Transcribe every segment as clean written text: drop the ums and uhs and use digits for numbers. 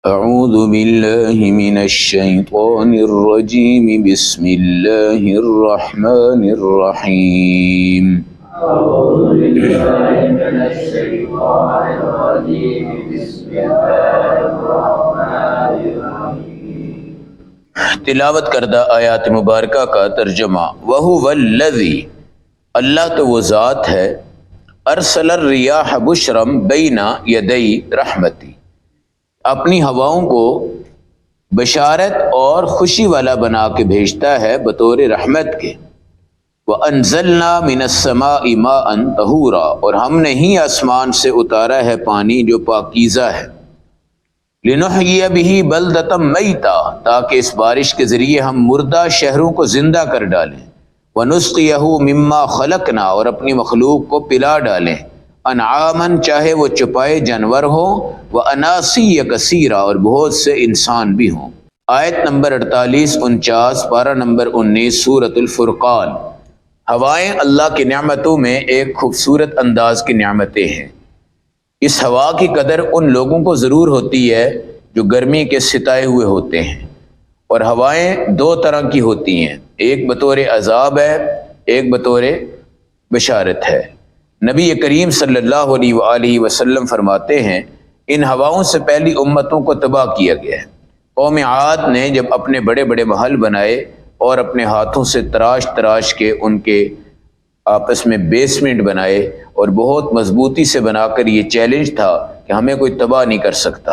اعوذ باللہ من الشیطان الرجیم بسم اللہ الرحمن الرحیم اعوذ باللہ من الشیطان الرجیم بسم اللہ الرحمن الرحیم۔ تلاوت کردہ آیات مبارکہ کا ترجمہ۔ وَهُوَ الَّذِي، اللہ تو وہ ذات ہے، ارسل الریاح بشرا بین یدی رحمتی، اپنی ہواؤں کو بشارت اور خوشی والا بنا کے بھیجتا ہے بطور رحمت کے۔ وَأَنزَلْنَا مِنَ السَّمَاءِ مَاءً طَهُورًا، اور ہم نے ہی آسمان سے اتارا ہے پانی جو پاکیزہ ہے۔ لِنُحْيِيَ بِهِ بَلْدَةً مَيْتًا، تاکہ اس بارش کے ذریعے ہم مردہ شہروں کو زندہ کر ڈالیں۔ وَنُسْقِيَهُ مِمَّا خَلَقْنَا، اور اپنی مخلوق کو پلا ڈالیں۔ انعاماً، چاہے وہ چپائے جانور ہوں، وَأَنَاسِيَّ كَثِيرًا، اور بہت سے انسان بھی ہوں۔ آیت نمبر 48 49، پارہ نمبر 19 سورۃ الفرقان۔ ہوائیں اللہ کی نعمتوں میں ایک خوبصورت انداز کی نعمتیں ہیں۔ اس ہوا کی قدر ان لوگوں کو ضرور ہوتی ہے جو گرمی کے ستائے ہوئے ہوتے ہیں، اور ہوائیں دو طرح کی ہوتی ہیں، ایک بطور عذاب ہے، ایک بطور بشارت ہے۔ نبی کریم صلی اللہ علیہ وآلہ وسلم فرماتے ہیں، ان ہواؤں سے پہلی امتوں کو تباہ کیا گیا ہے۔ قوم عاد نے جب اپنے بڑے بڑے محل بنائے اور اپنے ہاتھوں سے تراش تراش کے ان کے آپس میں بیسمنٹ بنائے، اور بہت مضبوطی سے بنا کر یہ چیلنج تھا کہ ہمیں کوئی تباہ نہیں کر سکتا۔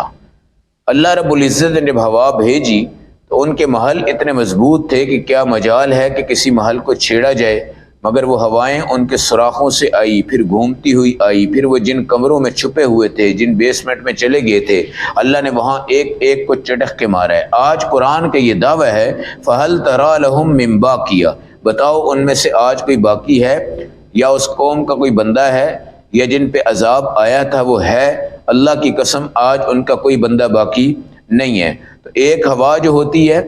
اللہ رب العزت نے جب ہوا بھیجی تو ان کے محل اتنے مضبوط تھے کہ کیا مجال ہے کہ کسی محل کو چھیڑا جائے، مگر وہ ہوائیں ان کے سوراخوں سے آئی، پھر گھومتی ہوئی آئی، پھر وہ جن کمروں میں چھپے ہوئے تھے، جن بیسمنٹ میں چلے گئے تھے، اللہ نے وہاں ایک ایک کو چٹخ کے مارا ہے۔ آج قرآن کا یہ دعویٰ ہے، فَهَلْ تَرَىٰ لَهُم مِّن بَاقِيَةٍ، بتاؤ ان میں سے آج کوئی باقی ہے، یا اس قوم کا کوئی بندہ ہے، یا جن پہ عذاب آیا تھا وہ ہے؟ اللہ کی قسم آج ان کا کوئی بندہ باقی نہیں ہے۔ تو ایک ہوا جو ہوتی ہے،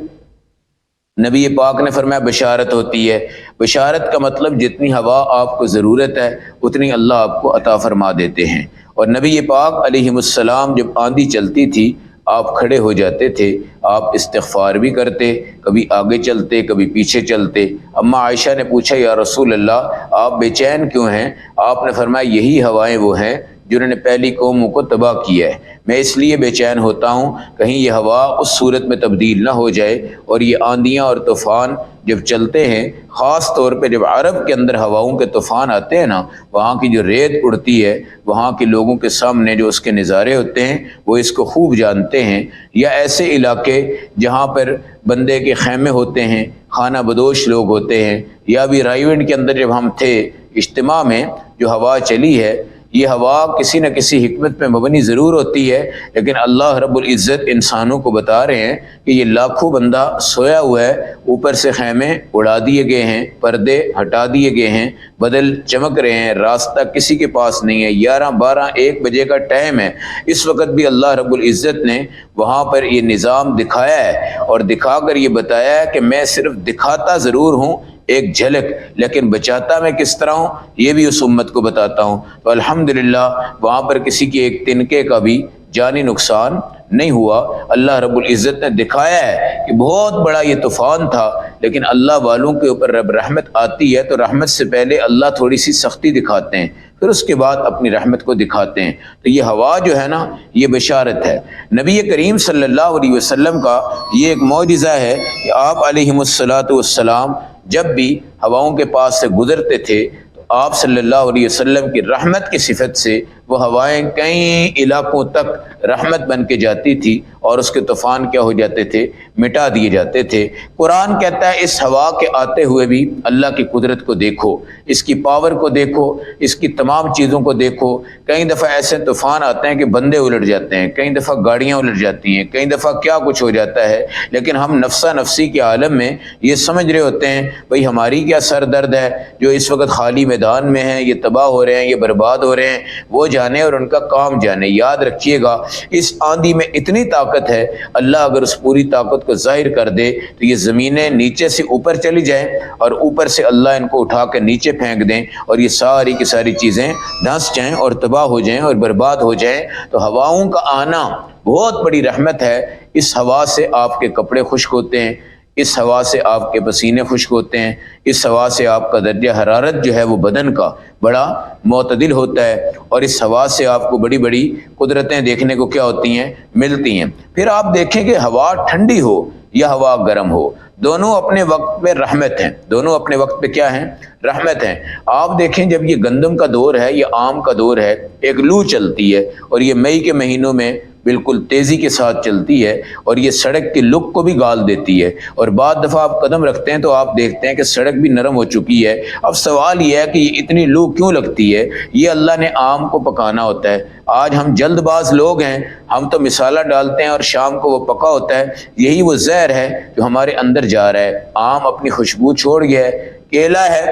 نبی پاک نے فرمایا بشارت ہوتی ہے۔ بشارت کا مطلب جتنی ہوا آپ کو ضرورت ہے اتنی اللہ آپ کو عطا فرما دیتے ہیں۔ اور نبی پاک علیہ السلام جب آندھی چلتی تھی آپ کھڑے ہو جاتے تھے، آپ استغفار بھی کرتے، کبھی آگے چلتے کبھی پیچھے چلتے۔ اما عائشہ نے پوچھا یا رسول اللہ آپ بے چین کیوں ہیں؟ آپ نے فرمایا یہی ہوائیں وہ ہیں جنہوں نے پہلی قوموں کو تباہ کیا ہے، میں اس لیے بے چین ہوتا ہوں کہیں یہ ہوا اس صورت میں تبدیل نہ ہو جائے۔ اور یہ آندھیاں اور طوفان جب چلتے ہیں، خاص طور پہ جب عرب کے اندر ہواؤں کے طوفان آتے ہیں نا، وہاں کی جو ریت اڑتی ہے، وہاں کے لوگوں کے سامنے جو اس کے نظارے ہوتے ہیں وہ اس کو خوب جانتے ہیں۔ یا ایسے علاقے جہاں پر بندے کے خیمے ہوتے ہیں، خانہ بدوش لوگ ہوتے ہیں، یا بھی رائیونڈ کے اندر جب ہم تھے اجتماع میں، جو ہوا چلی ہے، یہ ہوا کسی نہ کسی حکمت پہ مبنی ضرور ہوتی ہے، لیکن اللہ رب العزت انسانوں کو بتا رہے ہیں کہ یہ لاکھوں بندہ سویا ہوا ہے، اوپر سے خیمے اڑا دیے گئے ہیں، پردے ہٹا دیے گئے ہیں، بدل چمک رہے ہیں، راستہ کسی کے پاس نہیں ہے، 11 12 1 بجے کا ٹائم ہے، اس وقت بھی اللہ رب العزت نے وہاں پر یہ نظام دکھایا ہے، اور دکھا کر یہ بتایا ہے کہ میں صرف دکھاتا ضرور ہوں ایک جھلک، لیکن بچاتا میں کس طرح ہوں یہ بھی اس امت کو بتاتا ہوں۔ تو الحمدللہ وہاں پر کسی کی ایک تنکے کا بھی جانی نقصان نہیں ہوا۔ اللہ رب العزت نے دکھایا ہے کہ بہت بڑا یہ طوفان تھا، لیکن اللہ والوں کے اوپر رب رحمت آتی ہے تو رحمت سے پہلے اللہ تھوڑی سی سختی دکھاتے ہیں، پھر اس کے بعد اپنی رحمت کو دکھاتے ہیں۔ تو یہ ہوا جو ہے نا، یہ بشارت ہے۔ نبی کریم صلی اللہ علیہ وسلم کا یہ ایک معجزہ ہے کہ آپ علیہ السلام جب بھی ہواؤں کے پاس سے گزرتے تھے تو آپ صلی اللہ علیہ وسلم کی رحمت کی صفت سے وہ ہوائیں کئی علاقوں تک رحمت بن کے جاتی تھی، اور اس کے طوفان کیا ہو جاتے تھے؟ مٹا دیے جاتے تھے۔ قرآن کہتا ہے اس ہوا کے آتے ہوئے بھی اللہ کی قدرت کو دیکھو، اس کی پاور کو دیکھو، اس کی تمام چیزوں کو دیکھو۔ کئی دفعہ ایسے طوفان آتے ہیں کہ بندے الٹ جاتے ہیں، کئی دفعہ گاڑیاں الٹ جاتی ہیں، کئی دفعہ کیا کچھ ہو جاتا ہے، لیکن ہم نفسا نفسی کے عالم میں یہ سمجھ رہے ہوتے ہیں بھئی ہماری کیا سر درد ہے، جو اس وقت خالی میدان میں ہیں، یہ تباہ ہو رہے ہیں، یہ برباد ہو رہے ہیں، وہ جانے اور ان کا کام جانے۔ یاد رکھیے گا اس آندھی میں اتنی طاقت ہے، اللہ اگر اس پوری طاقت کو ظاہر کر دے تو یہ زمینیں نیچے سے اوپر چلی جائیں اور اوپر سے اللہ ان کو اٹھا کے نیچے پھینک دیں اور یہ ساری کی ساری چیزیں دھنس جائیں اور تباہ ہو جائیں اور برباد ہو جائیں۔ تو ہواؤں کا آنا بہت بڑی رحمت ہے۔ اس ہوا سے آپ کے کپڑے خشک ہوتے ہیں، اس ہوا سے آپ کے پسینے خشک ہوتے ہیں، اس ہوا سے آپ کا درجہ حرارت جو ہے وہ بدن کا بڑا معتدل ہوتا ہے، اور اس ہوا سے آپ کو بڑی بڑی قدرتیں دیکھنے کو کیا ہوتی ہیں؟ ملتی ہیں۔ پھر آپ دیکھیں کہ ہوا ٹھنڈی ہو یا ہوا گرم ہو، دونوں اپنے وقت پہ رحمت ہیں، دونوں اپنے وقت پہ کیا ہیں؟ رحمت ہیں۔ آپ دیکھیں جب یہ گندم کا دور ہے، یہ آم کا دور ہے، ایک لو چلتی ہے اور یہ مئی کے مہینوں میں بالکل تیزی کے ساتھ چلتی ہے اور یہ سڑک کی لک کو بھی گال دیتی ہے، اور بعض دفعہ آپ قدم رکھتے ہیں تو آپ دیکھتے ہیں کہ سڑک بھی نرم ہو چکی ہے۔ اب سوال یہ ہے کہ یہ اتنی لو کیوں لگتی ہے؟ یہ اللہ نے آم کو پکانا ہوتا ہے۔ آج ہم جلد باز لوگ ہیں، ہم تو مسالہ ڈالتے ہیں اور شام کو وہ پکا ہوتا ہے۔ یہی وہ زہر ہے جو ہمارے اندر جا رہا ہے۔ آم اپنی خوشبو چھوڑ گیا ہے، کیلا ہے،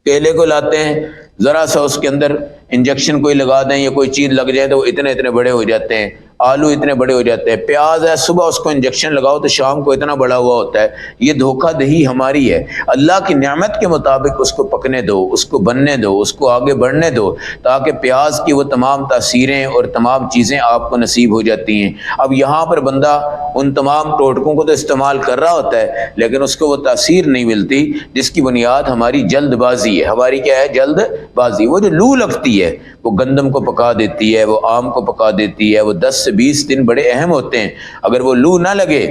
کیلے کو لاتے ہیں، ذرا سا اس کے اندر انجیکشن کوئی لگا دیں یا کوئی چیز لگ جائے تو وہ اتنے اتنے بڑے ہو جاتے ہیں، آلو اتنے بڑے ہو جاتے ہیں، پیاز ہے صبح اس کو انجیکشن لگاؤ تو شام کو اتنا بڑا ہوا ہوتا ہے۔ یہ دھوکہ دہی ہماری ہے۔ اللہ کی نعمت کے مطابق اس کو پکنے دو، اس کو بننے دو، اس کو آگے بڑھنے دو، تاکہ پیاز کی وہ تمام تاثیریں اور تمام چیزیں آپ کو نصیب ہو جاتی ہیں۔ اب یہاں پر بندہ ان تمام ٹوٹکوں کو تو استعمال کر رہا ہوتا ہے، لیکن اس کو وہ تاثیر نہیں ملتی جس کی بنیاد ہماری جلد بازی ہے۔ ہماری کیا ہے؟ جلد بازی۔ وہ جو لو لگتی ہے وہ گندم کو پکا دیتی ہے، وہ آم کو پکا دیتی ہے، وہ 10 سے 20 دن بڑے اہم ہوتے ہیں۔ اگر وہ لو نہ لگے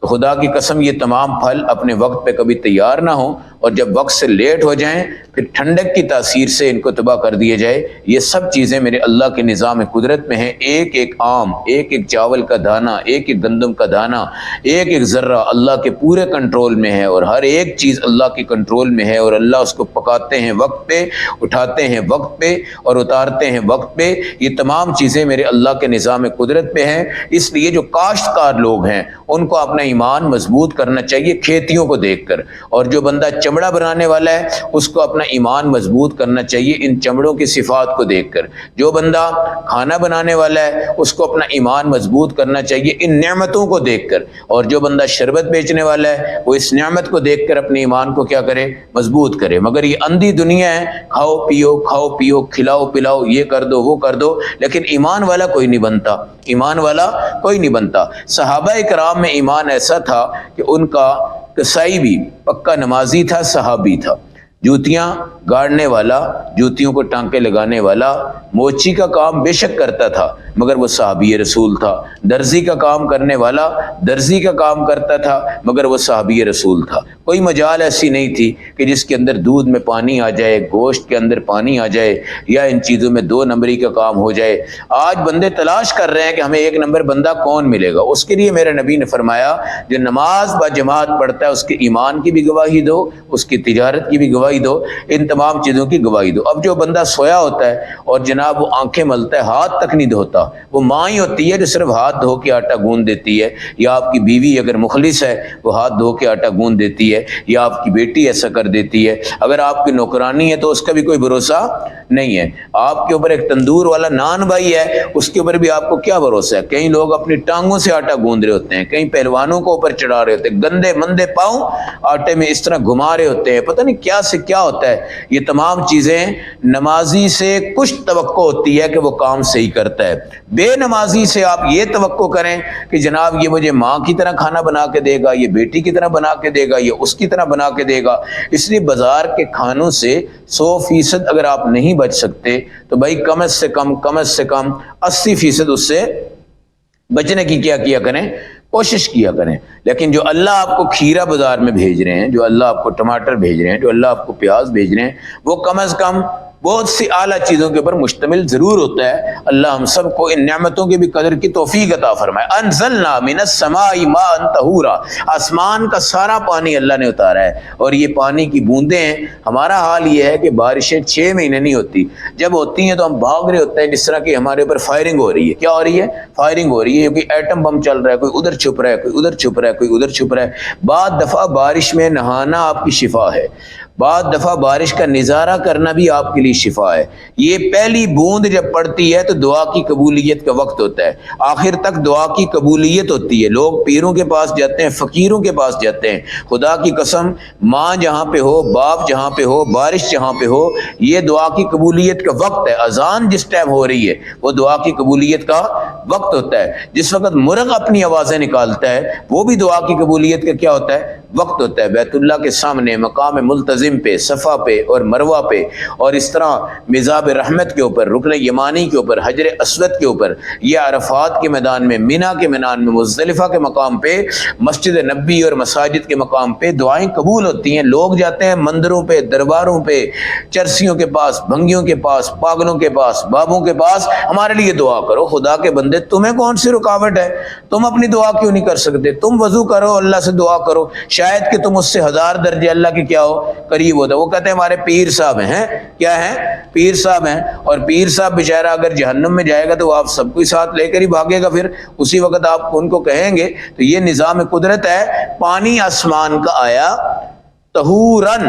تو خدا کی قسم یہ تمام پھل اپنے وقت پہ کبھی تیار نہ ہوں، اور جب وقت سے لیٹ ہو جائیں پھر ٹھنڈک کی تاثیر سے ان کو تباہ کر دیے جائے۔ یہ سب چیزیں میرے اللہ کے نظام قدرت میں ہیں۔ ایک ایک آم، ایک ایک چاول کا دانہ، ایک ایک گندم کا دانہ، ایک ایک ذرہ اللہ کے پورے کنٹرول میں ہے، اور ہر ایک چیز اللہ کے کنٹرول میں ہے، اور اللہ اس کو پکاتے ہیں وقت پہ، اٹھاتے ہیں وقت پہ اور اتارتے ہیں وقت پہ۔ یہ تمام چیزیں میرے اللہ کے نظام قدرت پہ ہیں۔ اس لیے جو کاشتکار لوگ ہیں ان کو اپنا ایمان مضبوط کرنا چاہیے کھیتیوں کو دیکھ کر، اور جو بندہ چمڑا بنانے والا ہے اس کو اپنا ایمان مضبوط کرنا چاہیے ان چمڑوں کی صفات کو دیکھ کر، جو بندہ کھانا بنانے والا ہے اس کو اپنا ایمان مضبوط کرنا چاہیے ان نعمتوں کو دیکھ کر، اور جو بندہ شربت بیچنے والا ہے وہ اس نعمت کو دیکھ کر اپنے ایمان کو کیا کرے؟ مضبوط کرے۔ مگر یہ اندھی دنیا ہے، کھاؤ پیو، کھلاؤ پلاؤ، یہ کر دو وہ کر دو، لیکن ایمان والا کوئی نہیں بنتا، ایمان والا کوئی نہیں بنتا۔ صحابہ کرام میں ایمان ایسا تھا کہ ان کا کسائی بھی پکا نمازی تھا، صحابی تھا، جوتیاں گاڑنے والا، جوتیوں کو ٹانکے لگانے والا، موچی کا کام بے شک کرتا تھا مگر وہ صحابی رسول تھا، درزی کا کام کرنے والا درزی کا کام کرتا تھا مگر وہ صحابی رسول تھا۔ کوئی مجال ایسی نہیں تھی کہ جس کے اندر دودھ میں پانی آ جائے، گوشت کے اندر پانی آ جائے، یا ان چیزوں میں 2 نمبری کا کام ہو جائے۔ آج بندے تلاش کر رہے ہیں کہ ہمیں 1 نمبر بندہ کون ملے گا۔ اس کے لیے میرے نبی نے فرمایا جو نماز با جماعت پڑھتا ہے اس کے ایمان کی بھی گواہی دو، اس کی تجارت کی بھی گواہی دو، ان تمام چیزوں کی گواہی دو۔ اب جو بندہ سویا ہوتا ہے اور جناب وہ آنکھیں ملتا ہے، ہاتھ تک نہیں دھوتا، وہ ماں ہی ہوتی ہے جو صرف ہاتھ دھو کے آٹا گوندھ دیتی ہے، یا آپ کی بیوی اگر مخلص ہے وہ ہاتھ دھو کے آٹا گوندھ دیتی ہے، یا آپ کی بیٹی ایسا کر دیتی ہے۔ اگر آپ کی نوکرانی ہے تو اس کا بھی کوئی بھروسہ نہیں ہے۔ آپ کے اوپر ایک تندور والا نان بھائی ہے، اس کے اوپر بھی آپ کو کیا بھروسہ ہے؟ کئی لوگ اپنی ٹانگوں سے آٹا گوندھ رہے ہوتے ہیں، کئی پہلوانوں کو اوپر چڑھا رہے ہوتے ہیں، گندے مندے پاؤں آٹے میں اس طرح گھما رہے ہوتے ہیں، پتہ نہیں کیا سے کیا ہوتا ہے۔ یہ تمام چیزیں نمازی سے کچھ توقع ہوتی ہے کہ وہ کام صحیح کرتا ہے، بے نمازی سے آپ یہ توقع کریں کہ جناب یہ مجھے ماں کی طرح کھانا بنا کے دے گا، یہ بیٹی کی طرح بنا کے دے گا، یہ اس کی طرح بنا کے دے گا۔ اس لیے بازار کے کھانوں سے 100% اگر آپ نہیں بچ سکتے تو بھائی کم از سے کم 80% اس سے بچنے کی کیا کریں؟ کوشش کیا کریں۔ لیکن جو اللہ آپ کو کھیرا بازار میں بھیج رہے ہیں، جو اللہ آپ کو ٹماٹر بھیج رہے ہیں، جو اللہ آپ کو پیاز بھیج رہے ہیں، وہ کم از کم بہت سی اعلیٰ چیزوں کے اوپر مشتمل ضرور ہوتا ہے۔ اللہ ہم سب کو ان نعمتوں کی بھی قدر کی توفیق عطا فرمائے۔ انزلنا من السماء ماء طہورا، آسمان کا سارا پانی اللہ نے اتارا ہے، اور یہ پانی کی بوندیں ہیں۔ ہمارا حال یہ ہے کہ بارشیں 6 مہینے نہیں ہوتی، جب ہوتی ہیں تو ہم بھاگ رہے ہوتے ہیں، جس طرح کہ ہمارے اوپر فائرنگ ہو رہی ہے۔ کیا ہو رہی ہے؟ فائرنگ ہو رہی ہے، کوئی ایٹم بم چل رہا ہے، کوئی ادھر چھپ رہا ہے، کوئی ادھر چھپ رہا ہے، کوئی ادھر چھپ رہا ہے۔ بعض دفعہ بارش میں نہانا آپ کی شفا ہے، بعض دفعہ بارش کا نظارہ کرنا بھی آپ کے لیے شفا ہے۔ یہ پہلی بوند جب پڑتی ہے تو دعا کی قبولیت کا وقت ہوتا ہے، آخر تک دعا کی قبولیت ہوتی ہے۔ لوگ پیروں کے پاس جاتے ہیں، فقیروں کے پاس جاتے ہیں، خدا کی قسم ماں جہاں پہ ہو، باپ جہاں پہ ہو، بارش جہاں پہ ہو، یہ دعا کی قبولیت کا وقت ہے۔ اذان جس ٹائم ہو رہی ہے وہ دعا کی قبولیت کا وقت ہوتا ہے۔ جس وقت مرغ اپنی آوازیں نکالتا ہے وہ بھی دعا کی قبولیت کا کیا ہوتا ہے؟ وقت ہوتا ہے۔ بیت اللہ کے سامنے مقام ملتزم پہ، صفا پہ اور مروہ پہ، اور اس طرح مزاب رحمت کے اوپر، رکن یمانی کے اوپر، حجر اسود کے اوپر، یہ عرفات کے میدان میں، مینا کے میدان میں، مزدلفہ کے مقام پہ، مسجد نبی اور مساجد کے مقام پہ دعائیں قبول ہوتی ہیں۔ لوگ جاتے ہیں مندروں پہ، درباروں پہ، چرسیوں کے پاس، بھنگیوں کے پاس، پاگلوں کے پاس، بابوں کے پاس، ہمارے لیے دعا کرو۔ خدا کے بندے، تمہیں کون سی رکاوٹ ہے؟ تم اپنی دعا کیوں نہیں کر سکتے؟ تم وضو کرو، اللہ سے دعا کرو، شاید کہ تم اس سے 1000 درجے اللہ کے کیا ہو، قریب ہوتا ہے۔ وہ کہتے ہیں ہمارے پیر صاحب ہیں، کیا ہیں؟ پیر صاحب ہیں۔ اور پیر صاحب بیچارہ اگر جہنم میں جائے گا تو وہ آپ سب کو ساتھ لے کر ہی بھاگے گا، پھر اسی وقت آپ ان کو کہیں گے۔ تو یہ نظام قدرت ہے۔ پانی آسمان کا آیا طہورن،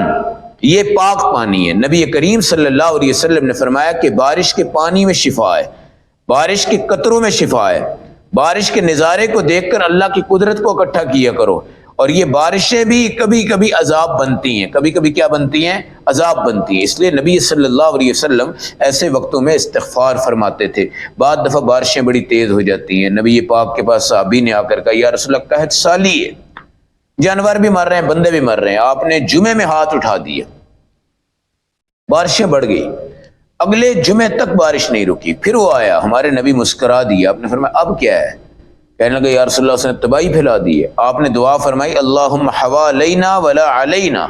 یہ پاک پانی ہے۔ نبی کریم صلی اللہ علیہ وسلم نے فرمایا کہ بارش کے پانی میں شفا ہے، بارش کے قطروں میں شفا ہے۔ بارش کے نظارے کو دیکھ کر اللہ کی قدرت کو اکٹھا کیا کرو۔ اور یہ بارشیں بھی کبھی کبھی عذاب بنتی ہیں، کبھی کبھی کیا بنتی ہیں؟ عذاب بنتی ہیں۔ اس لیے نبی صلی اللہ علیہ وسلم ایسے وقتوں میں استغفار فرماتے تھے۔ بعض دفعہ بارشیں بڑی تیز ہو جاتی ہیں، نبی پاک کے پاس صحابی نے آ کر کہا یا رسول اللہ قحط سالی ہے، جانور بھی مر رہے ہیں، بندے بھی مر رہے ہیں۔ آپ نے جمعے میں ہاتھ اٹھا دیا، بارشیں بڑھ گئی، اگلے جمعے تک بارش نہیں رکی۔ پھر وہ آیا، ہمارے نبی مسکرا دیا، آپ نے فرمایا اب کیا ہے؟ کہنے لگے یا رسول اللہ، اس نے تباہی پھیلا دی ہے۔ آپ نے دعا فرمائی اللہم حوالینا ولا علینا،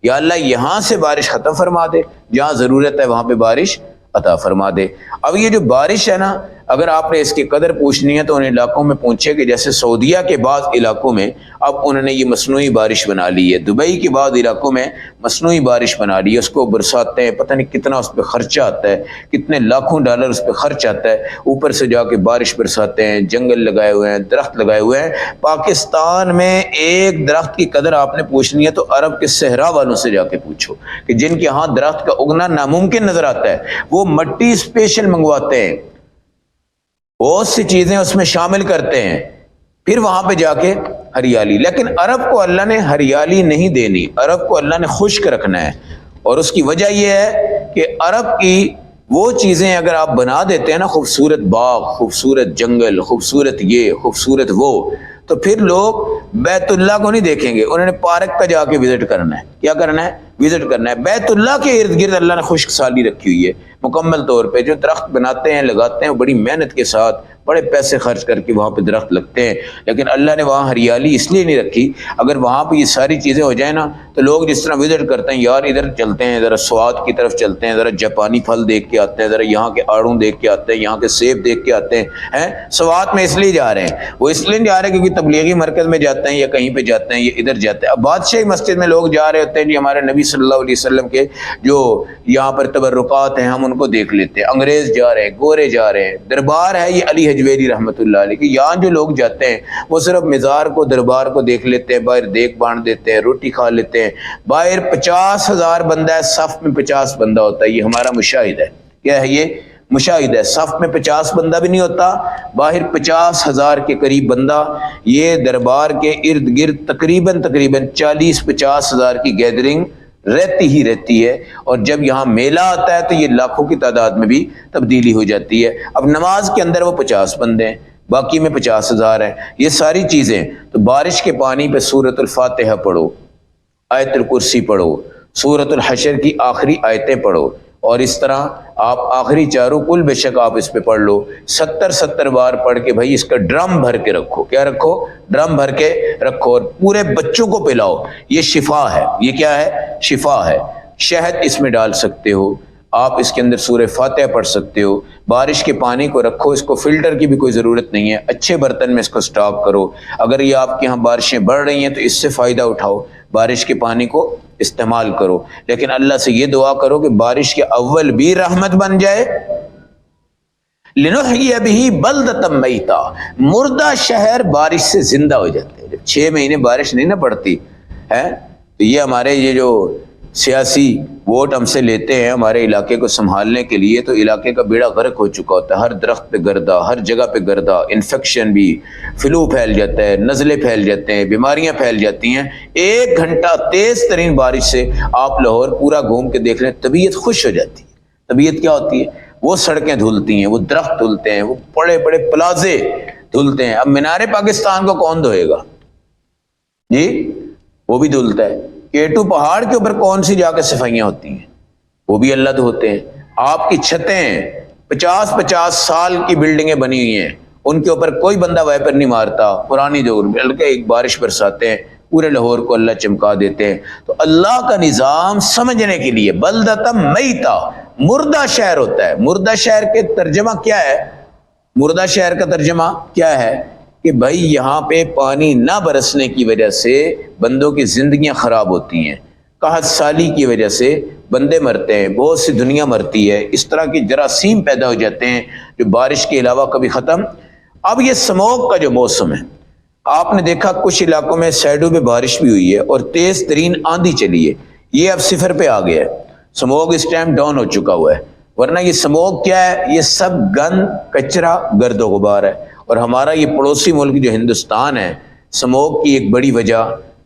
یا اللہ یہاں سے بارش ختم فرما دے، جہاں ضرورت ہے وہاں پہ بارش عطا فرما دے۔ اب یہ جو بارش ہے نا، اگر آپ نے اس کی قدر پوچھنی ہے تو ان علاقوں میں پوچھے کہ جیسے سعودیہ کے بعض علاقوں میں اب انہوں نے یہ مصنوعی بارش بنا لی ہے، دبئی کے بعض علاقوں میں مصنوعی بارش بنا لی ہے، اس کو برساتے ہیں، پتہ نہیں کتنا اس پہ خرچہ آتا ہے، کتنے لاکھوں ڈالر اس پہ خرچ آتا ہے، اوپر سے جا کے بارش برساتے ہیں، جنگل لگائے ہوئے ہیں، درخت لگائے ہوئے ہیں۔ پاکستان میں ایک درخت کی قدر آپ نے پوچھنی ہے تو عرب کے صحرا والوں سے جا کے پوچھو کہ جن کے ہاں درخت کا اگنا ناممکن نظر آتا ہے، وہ مٹی اسپیشل منگواتے ہیں، بہت سی چیزیں اس میں شامل کرتے ہیں، پھر وہاں پہ جا کے ہریالی۔ لیکن عرب کو اللہ نے ہریالی نہیں دینی، عرب کو اللہ نے خشک رکھنا ہے۔ اور اس کی وجہ یہ ہے کہ عرب کی وہ چیزیں اگر آپ بنا دیتے ہیں نا، خوبصورت باغ، خوبصورت جنگل، خوبصورت یہ، خوبصورت وہ، تو پھر لوگ بیت اللہ کو نہیں دیکھیں گے، انہوں نے پارک کا جا کے وزٹ کرنا ہے۔ کیا کرنا ہے؟ وزٹ کرنا ہے۔ بیت اللہ کے ارد گرد اللہ نے خشک سالی رکھی ہوئی ہے مکمل طور پہ۔ جو درخت بناتے ہیں، لگاتے ہیں، بڑی محنت کے ساتھ، بڑے پیسے خرچ کر کے وہاں پہ درخت لگتے ہیں، لیکن اللہ نے وہاں ہریالی اس لیے نہیں رکھی۔ اگر وہاں پہ یہ ساری چیزیں ہو جائیں نا تو لوگ جس طرح وزٹ کرتے ہیں، یار ادھر چلتے ہیں، ذرا سوات کی طرف چلتے ہیں، ذرا جاپانی پھل دیکھ کے آتے ہیں، ذرا یہاں کے آڑوں دیکھ کے آتے ہیں، یہاں کے سیب دیکھ کے آتے ہیں۔ سوات میں اس لیے جا رہے ہیں، وہ اس لیے نہیں جا رہے کیونکہ تبلیغی مرکز میں جاتے ہیں یا کہیں پہ جاتے ہیں یا ادھر جاتے ہیں۔ اب بادشاہی مسجد میں لوگ جا رہے ہوتے ہیں، جی ہمارے نبی صلی اللہ علیہ وسلم کے جو یہاں پر تبرکات ہیں ہم ان کو دیکھ لیتے ہیں۔ انگریز جا رہے ہیں، گورے جا رہے ہیں، دربار ہے یہ علی حجویری رحمۃ اللہ علیہ کی، یہاں جو لوگ جاتے ہیں وہ صرف مزار کو، دربار کو دیکھ لیتے ہیں، باہر دیکھ بانٹ دیتے ہیں، روٹی کھا لیتے ہیں۔ باہر 50,000 بندہ ہے، صف میں 50 بندہ ہوتا ہے، یہ ہمارا مشاہد ہے۔ کیا ہے یہ؟ مشاہد ہے۔ صف میں 50 بندہ بھی نہیں ہوتا، باہر 50,000 کے قریب بندہ، یہ دربار کے ارد گرد تقریباً 40-50,000 کی گیدرنگ رہتی ہی رہتی ہے۔ اور جب یہاں میلہ آتا ہے تو یہ لاکھوں کی تعداد میں بھی تبدیلی ہو جاتی ہے۔ اب نماز کے اندر وہ 50 بندے ہیں، باقی میں 50,000 ہیں۔ یہ ساری چیزیں تو بارش کے پانی پہ سورۃ الفاتحہ پڑھو، آیت الکرسی پڑھو، سورۃ الحشر کی آخری آیتیں پڑھو، اور اس طرح آپ آخری چاروں کل بے شک آپ اس پہ پڑھ لو 70 بار پڑھ کے بھائی اس کا ڈرم بھر کے رکھو۔ کیا رکھو؟ ڈرم بھر کے رکھو، اور پورے بچوں کو پلاؤ۔ یہ شفا ہے۔ یہ کیا ہے؟ شفا ہے۔ شہد اس میں ڈال سکتے ہو آپ، اس کے اندر سورہ فاتحہ پڑھ سکتے ہو۔ بارش کے پانی کو رکھو، اس کو فلٹر کی بھی کوئی ضرورت نہیں ہے، اچھے برتن میں اس کو سٹاک کرو۔ اگر یہ آپ کے یہاں بارشیں بڑھ رہی ہیں تو اس سے فائدہ اٹھاؤ، بارش کے پانی کو استعمال کرو، لیکن اللہ سے یہ دعا کرو کہ بارش کے اول بھی رحمت بن جائے۔ لِنُحْيِيَ بِهِ بَلْدَةً مَيْتًا، مردہ شہر بارش سے زندہ ہو جاتے ہیں۔ جب 6 مہینے بارش نہیں نہ پڑتی ہے تو یہ ہمارے یہ جو سیاسی ووٹ ہم سے لیتے ہیں ہمارے علاقے کو سنبھالنے کے لیے، تو علاقے کا بیڑا غرق ہو چکا ہوتا ہے، ہر درخت پہ گردہ، ہر جگہ پہ گردہ، انفیکشن بھی، فلو پھیل جاتا ہے، نزلے پھیل جاتے ہیں، بیماریاں پھیل جاتی ہیں۔ 1 گھنٹہ تیز ترین بارش سے آپ لاہور پورا گھوم کے دیکھ لیں، طبیعت خوش ہو جاتی ہے۔ طبیعت کیا ہوتی ہے؟ وہ سڑکیں دھلتی ہیں، وہ درخت دھلتے ہیں، وہ بڑے بڑے پلازے دھلتے ہیں۔ اب مینار پاکستان کو کون دھوئے گا جی؟ وہ بھی دھلتا ہے۔ K2 پہاڑ کے اوپر کون سی جا کے صفائیاں ہوتی ہیں؟ وہ بھی اللہ دھوتے ہیں۔ آپ کی چھتیں 50 سال کی بلڈنگیں بنی ہوئی ہیں، ان کے اوپر کوئی بندہ وائپر نہیں مارتا، پرانی دور میں بلکہ ایک بارش برساتے ہیں، پورے لاہور کو اللہ چمکا دیتے ہیں۔ تو اللہ کا نظام سمجھنے کے لیے بلدۃ میتا، مردہ شہر ہوتا ہے۔ مردہ شہر کے ترجمہ کیا ہے؟ مردہ شہر کا ترجمہ کیا ہے کہ بھائی یہاں پہ پانی نہ برسنے کی وجہ سے بندوں کی زندگیاں خراب ہوتی ہیں، قحط سالی کی وجہ سے بندے مرتے ہیں، بہت سی دنیا مرتی ہے، اس طرح کی جراثیم پیدا ہو جاتے ہیں جو بارش کے علاوہ کبھی ختم۔ اب یہ سموگ کا جو موسم ہے، آپ نے دیکھا کچھ علاقوں میں سائڈوں پہ بارش بھی ہوئی ہے اور تیز ترین آندھی چلی ہے، یہ اب 0 پہ آ گیا ہے، سموگ اس ٹائم ڈاؤن ہو چکا ہوا ہے۔ ورنہ یہ سموگ کیا ہے؟ یہ سب گند، کچرا، گرد و غبار ہے۔ اور ہمارا یہ پڑوسی ملک جو ہندوستان ہے، سموگ کی ایک بڑی وجہ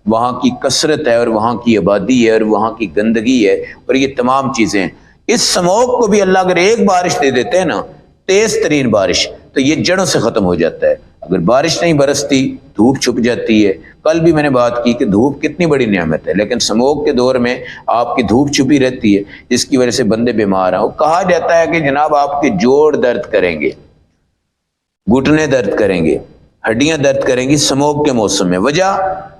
وہاں کی کثرت ہے اور وہاں کی آبادی ہے اور وہاں کی گندگی ہے اور یہ تمام چیزیں۔ اس سموگ کو بھی اللہ اگر ایک بارش دے دیتے ہیں نا، تیز ترین بارش، تو یہ جڑوں سے ختم ہو جاتا ہے۔ اگر بارش نہیں برستی، دھوپ چھپ جاتی ہے۔ کل بھی میں نے بات کی کہ دھوپ کتنی بڑی نعمت ہے، لیکن سموگ کے دور میں آپ کی دھوپ چھپی رہتی ہے جس کی وجہ سے بندے بیمار ہیں۔ وہ کہا جاتا ہے کہ جناب آپ کے جوڑ درد کریں گے، گھٹنے درد کریں گے، ہڈیاں درد کریں گی سموگ کے موسم میں۔ وجہ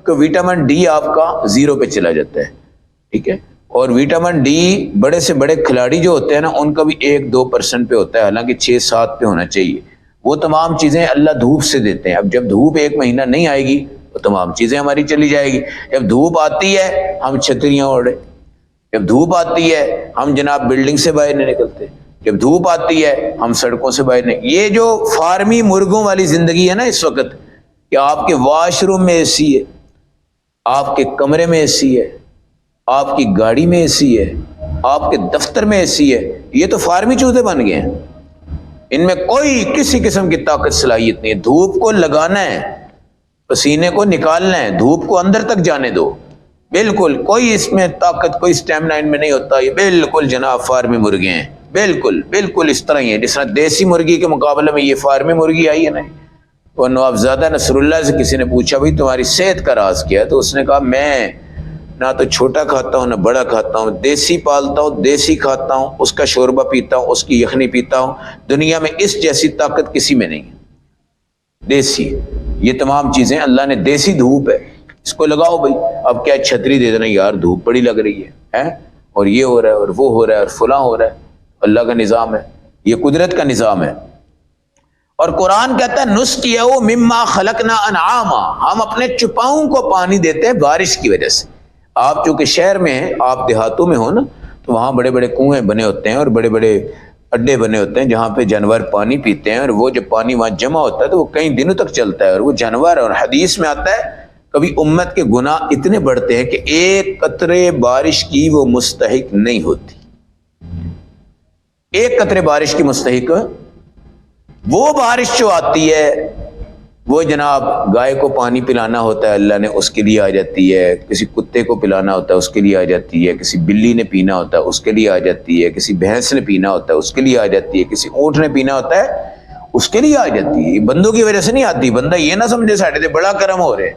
کہ وٹامن ڈی آپ کا 0 پہ چلا جاتا ہے، ٹھیک ہے؟ اور وٹامن ڈی بڑے سے بڑے کھلاڑی جو ہوتے ہیں نا، ان کا بھی 1-2% پہ ہوتا ہے، حالانکہ 6-7 پہ ہونا چاہیے۔ وہ تمام چیزیں اللہ دھوپ سے دیتے ہیں۔ اب جب دھوپ 1 مہینہ نہیں آئے گی تو تمام چیزیں ہماری چلی جائے گی۔ جب دھوپ آتی ہے ہم چھتریاں اوڑھے، جب دھوپ آتی ہے ہم جناب بلڈنگ سے باہر نہیں نکلتے، جب دھوپ آتی ہے ہم سڑکوں سے باہر نہیں۔ یہ جو فارمی مرغوں والی زندگی ہے نا اس وقت، کہ آپ کے واش روم میں اے سی ہے، آپ کے کمرے میں اے سی ہے، آپ کی گاڑی میں اے سی ہے، آپ کے دفتر میں اے سی ہے، یہ تو فارمی چوزے بن گئے ہیں۔ ان میں کوئی کسی قسم کی طاقت صلاحیت نہیں ہے۔ دھوپ کو لگانا ہے، پسینے کو نکالنا ہے، دھوپ کو اندر تک جانے دو، بالکل کوئی اس میں طاقت، کوئی اسٹیمنا ان میں نہیں ہوتا۔ یہ بالکل جناب فارمی مرغے ہیں، بالکل اس طرح ہی ہے جس طرح دیسی مرغی کے مقابلے میں یہ فارمی مرغی آئی ہے نا۔ اور نوابزادہ نصر اللہ سے کسی نے پوچھا بھائی تمہاری صحت کا راز کیا ہے؟ تو اس نے کہا میں نہ تو چھوٹا کھاتا ہوں نہ بڑا کھاتا ہوں، دیسی پالتا ہوں، دیسی کھاتا ہوں، اس کا شوربہ پیتا ہوں، اس کی یخنی پیتا ہوں، دنیا میں اس جیسی طاقت کسی میں نہیں ہے۔ دیسی، یہ تمام چیزیں اللہ نے، دیسی دھوپ ہے، اس کو لگاؤ بھائی۔ اب کیا چھتری دے دینا یار دھوپ بڑی لگ رہی ہے اور یہ ہو رہا ہے اور وہ ہو رہا ہے اور فلاں ہو رہا ہے۔ اللہ کا نظام ہے، یہ قدرت کا نظام ہے۔ اور قرآن کہتا ہے نسقیہ مما خلقنا انعاما، ہم اپنے چپاؤں کو پانی دیتے ہیں بارش کی وجہ سے۔ آپ چونکہ شہر میں ہیں، آپ دیہاتوں میں ہو نا، تو وہاں بڑے بڑے کنویں بنے ہوتے ہیں اور بڑے بڑے اڈے بنے ہوتے ہیں جہاں پہ جانور پانی پیتے ہیں، اور وہ جب پانی وہاں جمع ہوتا ہے تو وہ کئی دنوں تک چلتا ہے، اور وہ جانور، اور حدیث میں آتا ہے کبھی امت کے گناہ اتنے بڑھتے ہیں کہ 1 قطرے بارش کی وہ مستحق نہیں ہوتی۔ 1 قطرے بارش کی مستحق وہ بارش جو آتی ہے، وہ جناب گائے کو پانی پلانا ہوتا ہے اللہ نے، اس کے لیے آ جاتی ہے، کسی کتے کو پلانا ہوتا ہے اس کے لیے آ جاتی ہے، کسی بلی نے پینا ہوتا ہے اس کے لیے آ جاتی ہے، کسی بھینس نے پینا ہوتا ہے اس کے لیے آ جاتی ہے، کسی اونٹ نے پینا ہوتا ہے اس کے لیے آ جاتی ہے۔ بندوں کی وجہ سے نہیں آتی۔ بندہ یہ نہ سمجھے ساڑھے دے بڑا کرم ہو رہے،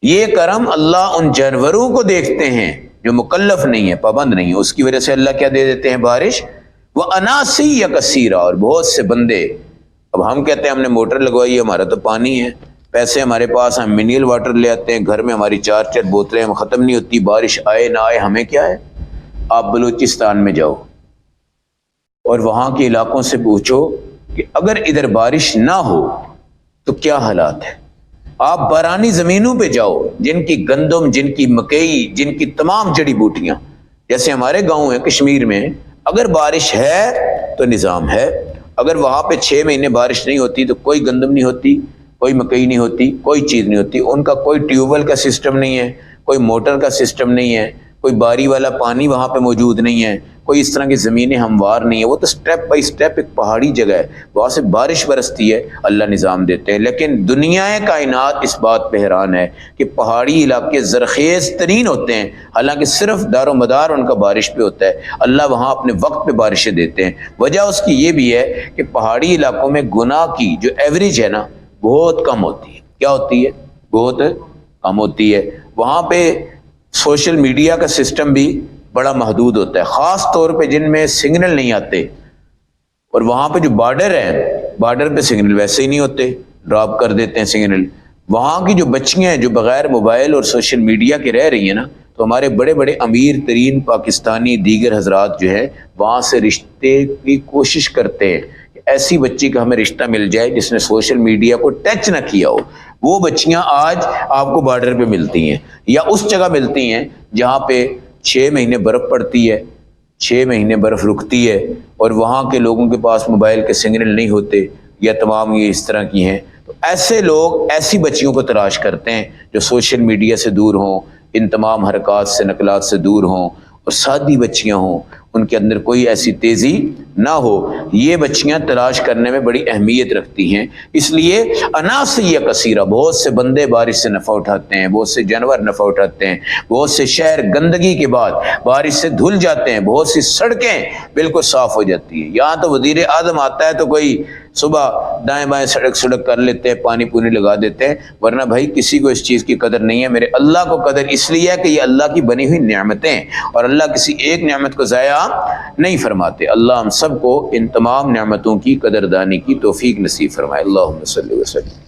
یہ کرم اللہ ان جانوروں کو دیکھتے ہیں جو مکلف نہیں ہے، پابند نہیں ہے، اس کی وجہ سے اللہ کیا دے دیتے ہیں؟ بارش۔ وہ اناسی یا کثیرہ، اور بہت سے بندے۔ اب ہم کہتے ہیں ہم نے موٹر لگوائی ہے، ہمارا تو پانی ہے، پیسے ہمارے پاس، ہم منرل واٹر لے آتے ہیں، گھر میں ہماری 4 بوتلیں ختم نہیں ہوتی، بارش آئے نہ آئے ہمیں کیا ہے۔ آپ بلوچستان میں جاؤ اور وہاں کے علاقوں سے پوچھو کہ اگر ادھر بارش نہ ہو تو کیا حالات ہے۔ آپ بارانی زمینوں پہ جاؤ جن کی گندم، جن کی مکئی، جن کی تمام جڑی بوٹیاں، جیسے ہمارے گاؤں ہیں کشمیر میں، اگر بارش ہے تو نظام ہے۔ اگر وہاں پہ 6 مہینے بارش نہیں ہوتی تو کوئی گندم نہیں ہوتی، کوئی مکئی نہیں ہوتی، کوئی چیز نہیں ہوتی۔ ان کا کوئی ٹیوب ویل کا سسٹم نہیں ہے، کوئی موٹر کا سسٹم نہیں ہے، کوئی باری والا پانی وہاں پہ موجود نہیں ہے، کوئی اس طرح کی زمینیں ہموار نہیں ہے، وہ تو سٹیپ بائی سٹیپ ایک پہاڑی جگہ ہے، وہاں سے بارش برستی ہے، اللہ نظام دیتے ہیں۔ لیکن دنیا کائنات اس بات پہ حیران ہے کہ پہاڑی علاقے زرخیز ترین ہوتے ہیں، حالانکہ صرف دار و مدار ان کا بارش پہ ہوتا ہے، اللہ وہاں اپنے وقت پہ بارشیں دیتے ہیں۔ وجہ اس کی یہ بھی ہے کہ پہاڑی علاقوں میں گناہ کی جو ایوریج ہے نا بہت کم ہوتی ہے۔ کیا ہوتی ہے؟ بہت کم ہوتی ہے۔ وہاں پہ سوشل میڈیا کا سسٹم بھی بڑا محدود ہوتا ہے، خاص طور پہ جن میں سگنل نہیں آتے، اور وہاں پہ جو بارڈر ہے، بارڈر پہ سگنل ویسے ہی نہیں ہوتے، ڈراپ کر دیتے ہیں سگنل۔ وہاں کی جو بچیاں ہیں جو بغیر موبائل اور سوشل میڈیا کے رہ رہی ہیں نا، تو ہمارے بڑے بڑے امیر ترین پاکستانی دیگر حضرات جو ہیں وہاں سے رشتے کی کوشش کرتے ہیں کہ ایسی بچی کا ہمیں رشتہ مل جائے جس نے سوشل میڈیا کو ٹچ نہ کیا ہو۔ وہ بچیاں آج آپ کو بارڈر پہ ملتی ہیں، یا اس جگہ ملتی ہیں جہاں پہ 6 مہینے برف پڑتی ہے، 6 مہینے برف رکتی ہے، اور وہاں کے لوگوں کے پاس موبائل کے سگنل نہیں ہوتے، یا تمام یہ اس طرح کی ہیں۔ تو ایسے لوگ ایسی بچیوں کو تلاش کرتے ہیں جو سوشل میڈیا سے دور ہوں، ان تمام حرکات سے نقلات سے دور ہوں، اور سادی بچیاں ہوں، ان کے اندر کوئی ایسی تیزی نہ ہو۔ یہ بچیاں تلاش کرنے میں بڑی اہمیت رکھتی ہیں۔ اس لیے اناسیہ کثیرہ، بہت سے بندے بارش سے نفع اٹھاتے ہیں، بہت سے جانور نفع اٹھاتے ہیں، بہت سے شہر گندگی کے بعد بارش سے دھل جاتے ہیں، بہت سی سڑکیں بالکل صاف ہو جاتی ہیں۔ یہاں تو وزیر اعظم آتا ہے تو کوئی صبح دائیں بائیں سڑک کر لیتے ہیں، پانی پونی لگا دیتے ہیں، ورنہ بھائی کسی کو اس چیز کی قدر نہیں ہے۔ میرے اللہ کو قدر اس لیے ہے کہ یہ اللہ کی بنی ہوئی نعمتیں ہیں، اور اللہ کسی ایک نعمت کو ضائع نہیں فرماتے۔ اللہ ہم سب کو ان تمام نعمتوں کی قدردانی کی توفیق نصیب فرمائے۔ اللہم صلی وسلم۔